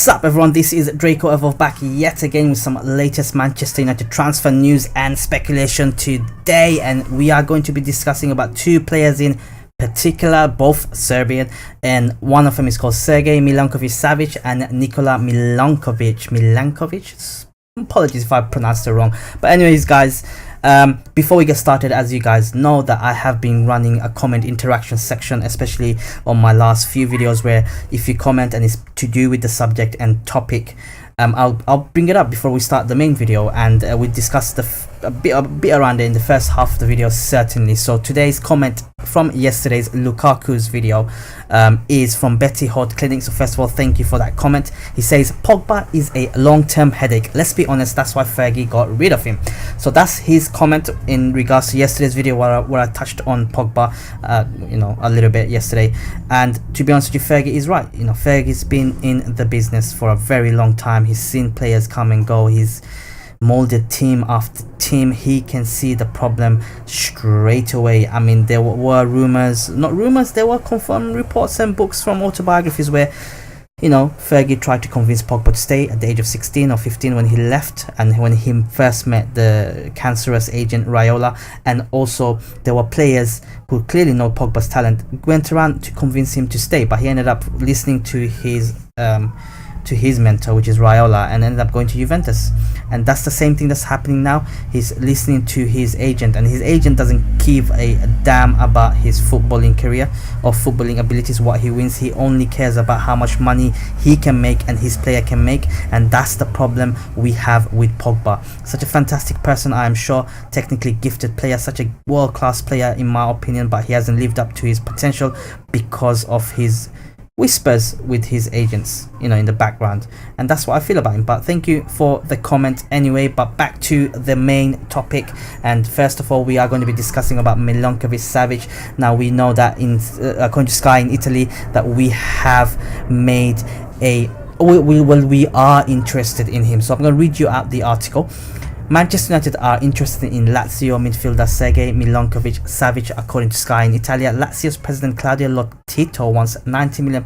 What's up everyone, this is Draco Evolve back yet again with some latest Manchester United transfer news and speculation today, and we are going to be discussing about two players in particular, both Serbian, and one of them is called Sergej Milinkovic-Savic and Nikola Milankovic. Apologies if I pronounced it wrong, but anyways guys, before we get started, as you guys know that I have been running a comment interaction section, especially on my last few videos, where if you comment and it's to do with the subject and topic, I'll bring it up before we start the main video, and we discuss a bit around it in the first half of the video certainly. So today's comment from yesterday's Lukaku's video is from Betty Hot Clinic. So first of all, thank you for that comment. He says Pogba is a long-term headache. Let's be honest, that's why Fergie got rid of him. So that's his comment in regards to yesterday's video where I touched on Pogba a little bit yesterday. And to be honest with you, Fergie is right. Fergie's been in the business for a very long time. He's seen players come and go. He's molded team after team. He can see the problem straight away. I mean, there were there were confirmed reports and books from autobiographies where Fergie tried to convince Pogba to stay at the age of 16 or 15 when he left, and when he first met the cancerous agent Raiola. And also there were players who clearly know Pogba's talent, went around to convince him to stay, but he ended up listening to his mentor, which is Raiola, and ended up going to Juventus. And that's the same thing that's happening now. He's listening to his agent, and his agent doesn't give a damn about his footballing career or footballing abilities, what he wins. He only cares about how much money he can make and his player can make, and that's the problem we have with Pogba. Such a fantastic person, I am sure, technically gifted player, such a world-class player in my opinion, but he hasn't lived up to his potential because of his whispers with his agents in the background, and that's what I feel about him. But thank you for the comment anyway. But back to the main topic, and first of all, we are going to be discussing about Milinkovic-Savic. Now we know that according to Sky in Italy, that we have made we are interested in him. So I'm going to read you out the article. Manchester United are interested in Lazio midfielder Sergej Milinkovic-Savic, according to Sky in Italia. Lazio's president Claudio Lotito wants £90 million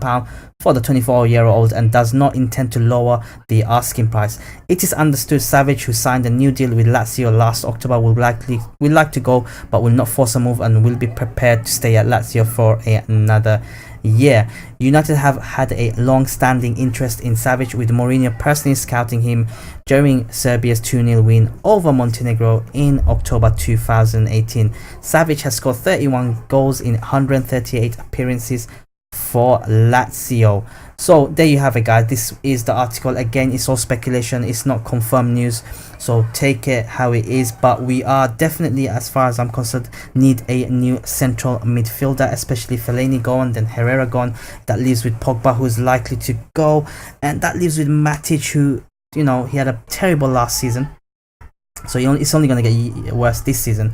for the 24-year-old and does not intend to lower the asking price. It is understood Savic, who signed a new deal with Lazio last October, will like to go, but will not force a move and will be prepared to stay at Lazio for another year. United have had a long-standing interest in Savic, with Mourinho personally scouting him during Serbia's 2-0 win over Montenegro in October 2018. Savic has scored 31 goals in 138 appearances for Lazio. So there you have it, guys. This is the article. Again, it's all speculation, it's not confirmed news, so take it how it is. But we are definitely, as far as I'm concerned, need a new central midfielder, especially Fellaini gone, then Herrera gone. That leaves with Pogba, who's likely to go, and that leaves with Matic, who he had a terrible last season, so it's only going to get worse this season.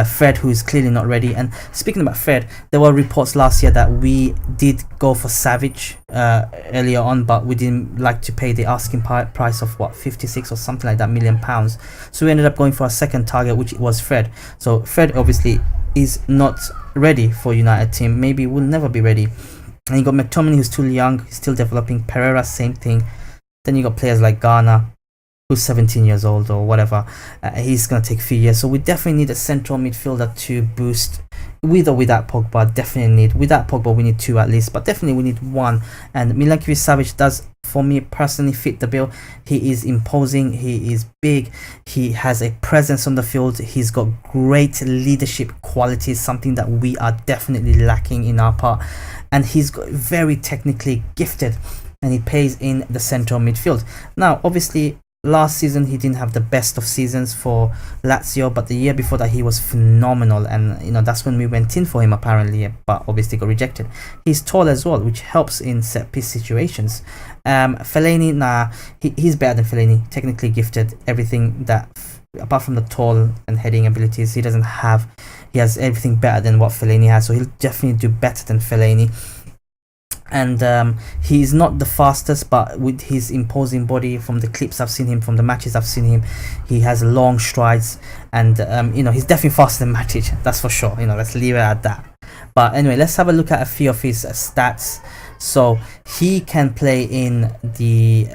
Fred, who is clearly not ready. And speaking about Fred, there were reports last year that we did go for Savic earlier on, but we didn't like to pay the asking price of 56 or something like that million pounds. So we ended up going for a second target, which was Fred. So Fred obviously is not ready for United team, maybe will never be ready. And you got McTominay, who's too young, he's still developing. Pereira, same thing. Then you got players like Ghana, who's 17 years old or whatever. He's going to take a few years. So we definitely need a central midfielder to boost, with or without Pogba. Definitely need, without Pogba we need two at least, but definitely we need one. And Milinkovic-Savic does, for me personally, fit the bill. He is imposing, he is big, he has a presence on the field, he's got great leadership qualities, something that we are definitely lacking in our part, and he's got very technically gifted, and he plays in the central midfield. Now obviously last season he didn't have the best of seasons for Lazio, but the year before that he was phenomenal, and that's when we went in for him apparently, but obviously got rejected. He's tall as well, which helps in set piece situations. Fellaini, he's better than Fellaini, technically gifted, everything that apart from the tall and heading abilities he doesn't have. He has everything better than what Fellaini has, so he'll definitely do better than Fellaini. And he's not the fastest, but with his imposing body, from the clips I've seen him, from the matches I've seen him, he has long strides, and he's definitely faster than Matic, that's for sure. Let's leave it at that. But anyway, let's have a look at a few of his stats. So he can play in the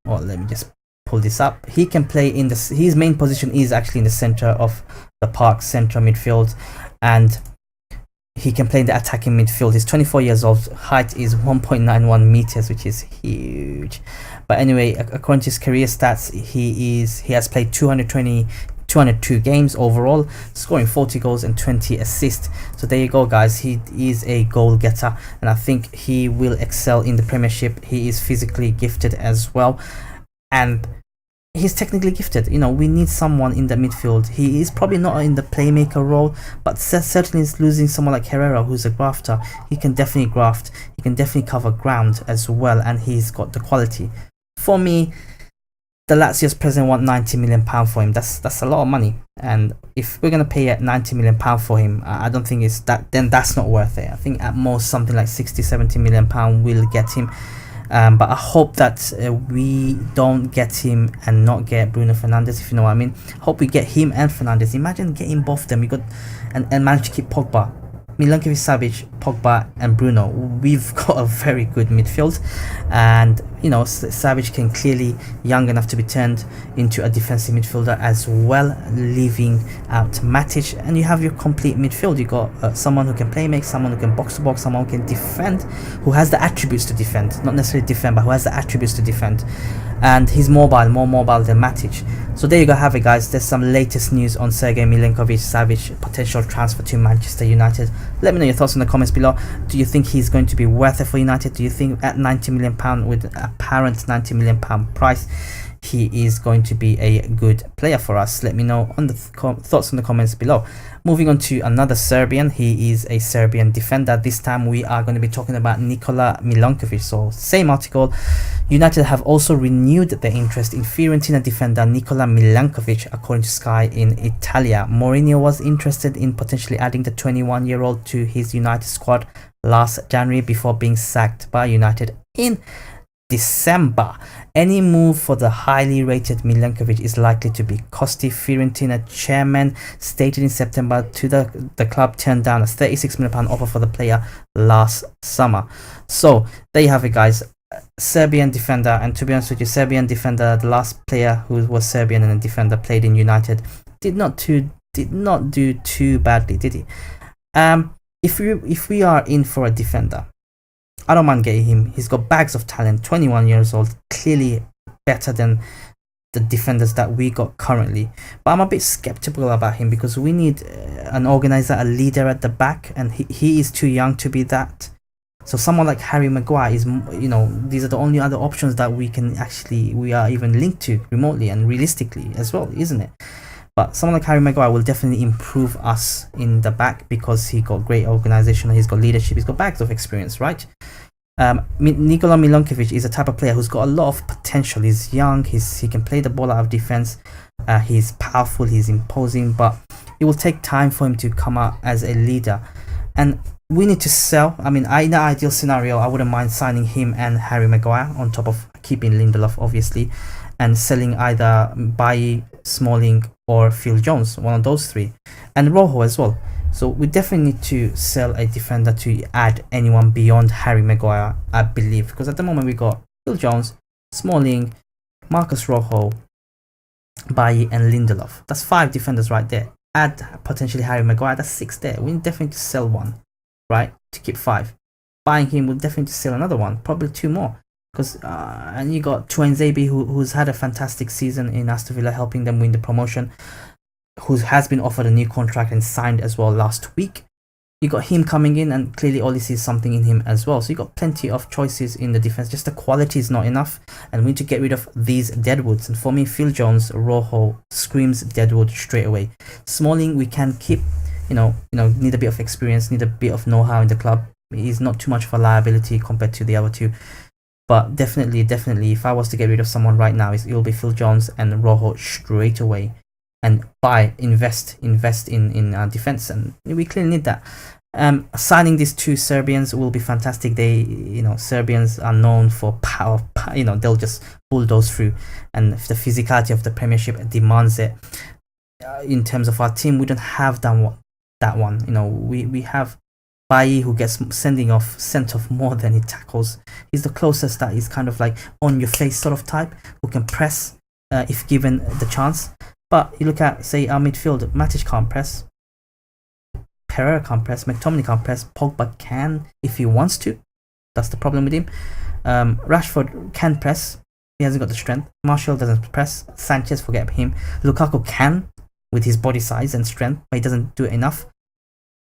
well, let me just pull this up. He can play in this. His main position is actually in the center of the park, central midfield, and he can play in the attacking midfield. He's 24 years old. Height is 1.91 meters, which is huge. But anyway, according to his career stats, he has played 202 games overall, scoring 40 goals and 20 assists. So there you go, guys. He is a goal getter, and I think he will excel in the Premiership. He is physically gifted as well, and he's technically gifted. You know, we need someone in the midfield. He is probably not in the playmaker role, but certainly is losing someone like Herrera, who's a grafter. He can definitely graft. He can definitely cover ground as well, and he's got the quality. For me, the Lazio's president want £90 million for him. That's a lot of money, and if we're gonna pay at £90 million for him, I don't think it's that. Then that's not worth it. I think at most something like £60-70 million will get him. But I hope that we don't get him and not get Bruno Fernandes, if you know what I mean. Hope we get him and Fernandes. Imagine getting both of them. You got and manage to keep Pogba, Milinkovic-Savic, Pogba and Bruno. We've got a very good midfield, and you know, Savic can clearly young enough to be turned into a defensive midfielder as well, leaving out Matic, and you have your complete midfield. You got someone who can play make, someone who can box to box, someone who can defend, who has the attributes to defend, not necessarily defend, but who has the attributes to defend, and he's mobile, more mobile than Matic. So there you go, have it, guys. There's some latest news on Serbian Milinkovic-Savic potential transfer to Manchester United. Let me know your thoughts in the comments below. Do you think he's going to be worth it for United? Do you think at £90 million with apparent £90 million price, he is going to be a good player for us? Let me know on the thoughts in the comments below. Moving on to another Serbian. He is a Serbian defender. This time we are going to be talking about Nikola Milinkovic. So same article, United have also renewed their interest in Fiorentina defender Nikola Milinkovic, according to Sky in Italia. Mourinho was interested in potentially adding the 21-year-old to his United squad last January before being sacked by United in December. Any move for the highly rated Milinkovic is likely to be costly. Fiorentina chairman stated in September to the club turned down a £36 million offer for the player last summer. So there you have it, guys. Serbian defender, and to be honest with you, Serbian defender, the last player who was Serbian and a defender played in United, did not do too badly, did he? If we are in for a defender, I don't mind getting him. He's got bags of talent, 21 years old, clearly better than the defenders that we got currently. But I'm a bit skeptical about him because we need an organizer, a leader at the back, and he is too young to be that. So someone like Harry Maguire is, you know, these are the only other options that we are even linked to remotely and realistically as well, isn't it? But someone like Harry Maguire will definitely improve us in the back because he got great organization, he's got leadership, he's got bags of experience, right? Nikola Milinkovic is a type of player who's got a lot of potential. He's young, he can play the ball out of defense, he's powerful, he's imposing, but it will take time for him to come out as a leader. And we need to sell. I mean, in the ideal scenario, I wouldn't mind signing him and Harry Maguire on top of keeping Lindelof, obviously, and selling either Bailly, Smalling or Phil Jones, one of those three, and Rojo as well. So we definitely need to sell a defender to add anyone beyond Harry Maguire, I believe, because at the moment we got Phil Jones, Smalling, Marcus Rojo, Bailly and Lindelof. That's 5 defenders right there. Add potentially Harry Maguire, that's 6 there. We need definitely to sell one, right, to keep 5. Buying him will definitely sell another one, probably 2 more. Because and you got Tuanzebe, who's had a fantastic season in Aston Villa, helping them win the promotion, who has been offered a new contract and signed as well last week. You got him coming in, and clearly Oli sees something in him as well. So you got plenty of choices in the defense. Just the quality is not enough, and we need to get rid of these deadwoods. And for me, Phil Jones, Rojo screams deadwood straight away. Smalling we can keep. You know, need a bit of experience, need a bit of know-how in the club. He's not too much of a liability compared to the other two. But definitely, if I was to get rid of someone right now, it'll be Phil Jones and Rojo straight away, and invest in defense, and we clearly need that. Signing these 2 Serbians will be fantastic. Serbians are known for power. They'll just bulldoze through, and if the physicality of the Premiership demands it. In terms of our team, we don't have that one. We have Bailly, who gets sent off more than he tackles. He's the closest that he's kind of like on your face sort of type, who can press if given the chance. But you look at, say, our midfield, Matic can't press, Pereira can't press, McTominay can't press, Pogba can if he wants to. That's the problem with him. Rashford can press, he hasn't got the strength. Martial doesn't press. Sanchez, forget him. Lukaku can with his body size and strength, but he doesn't do it enough.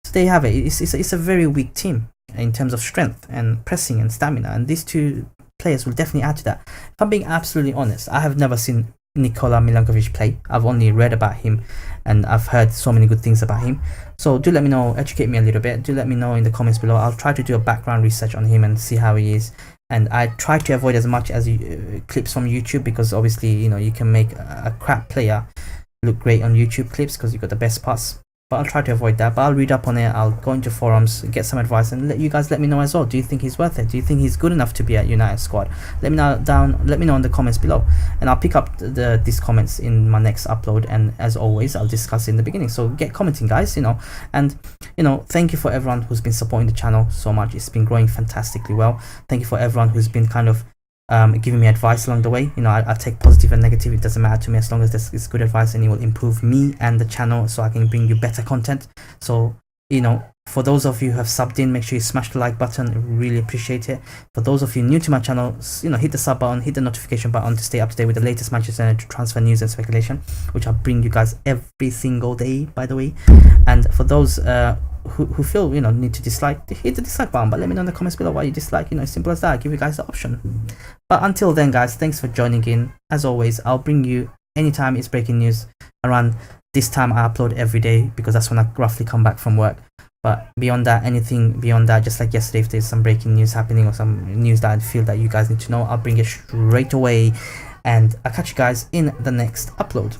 So there you have it. It's a very weak team in terms of strength and pressing and stamina, and these two players will definitely add to that. If I'm being absolutely honest, I have never seen Nikola Milinkovic play. I've only read about him and I've heard so many good things about him. So do let me know, educate me a little bit. Do let me know in the comments below. I'll try to do a background research on him and see how he is. And I try to avoid as much as clips from YouTube, because obviously, you know, you can make a crap player look great on YouTube clips because you've got the best parts. But I'll try to avoid that. But I'll read up on it, I'll go into forums, get some advice, and let you guys let me know as well. Do you think he's worth it? Do you think he's good enough to be at United squad? Let me know in the comments below, and I'll pick up these comments in my next upload. And as always, I'll discuss it in the beginning. So get commenting, guys, you know. And you know, thank you for everyone who's been supporting the channel so much. It's been growing fantastically well. Thank you for everyone who's been kind of giving me advice along the way. You know, I take positive and negative, it doesn't matter to me, as long as it's good advice and it will improve me and the channel so I can bring you better content. So, you know, for those of you who have subbed in, make sure you smash the like button. I really appreciate it. For those of you new to my channel, you know, hit the sub button, hit the notification button to stay up to date with the latest Manchester United transfer news and speculation, which I bring you guys every single day, by the way. And for those who feel, you know, need to dislike, hit the dislike button, but let me know in the comments below why you dislike. You know, simple as that. I'll give you guys the option. But until then, guys, thanks for joining in. As always, I'll bring you anytime it's breaking news. Around this time I upload every day, because that's when I roughly come back from work. But beyond that, anything beyond that, just like yesterday, if there's some breaking news happening or some news that I feel that you guys need to know, I'll bring it straight away. And I'll catch you guys in the next upload.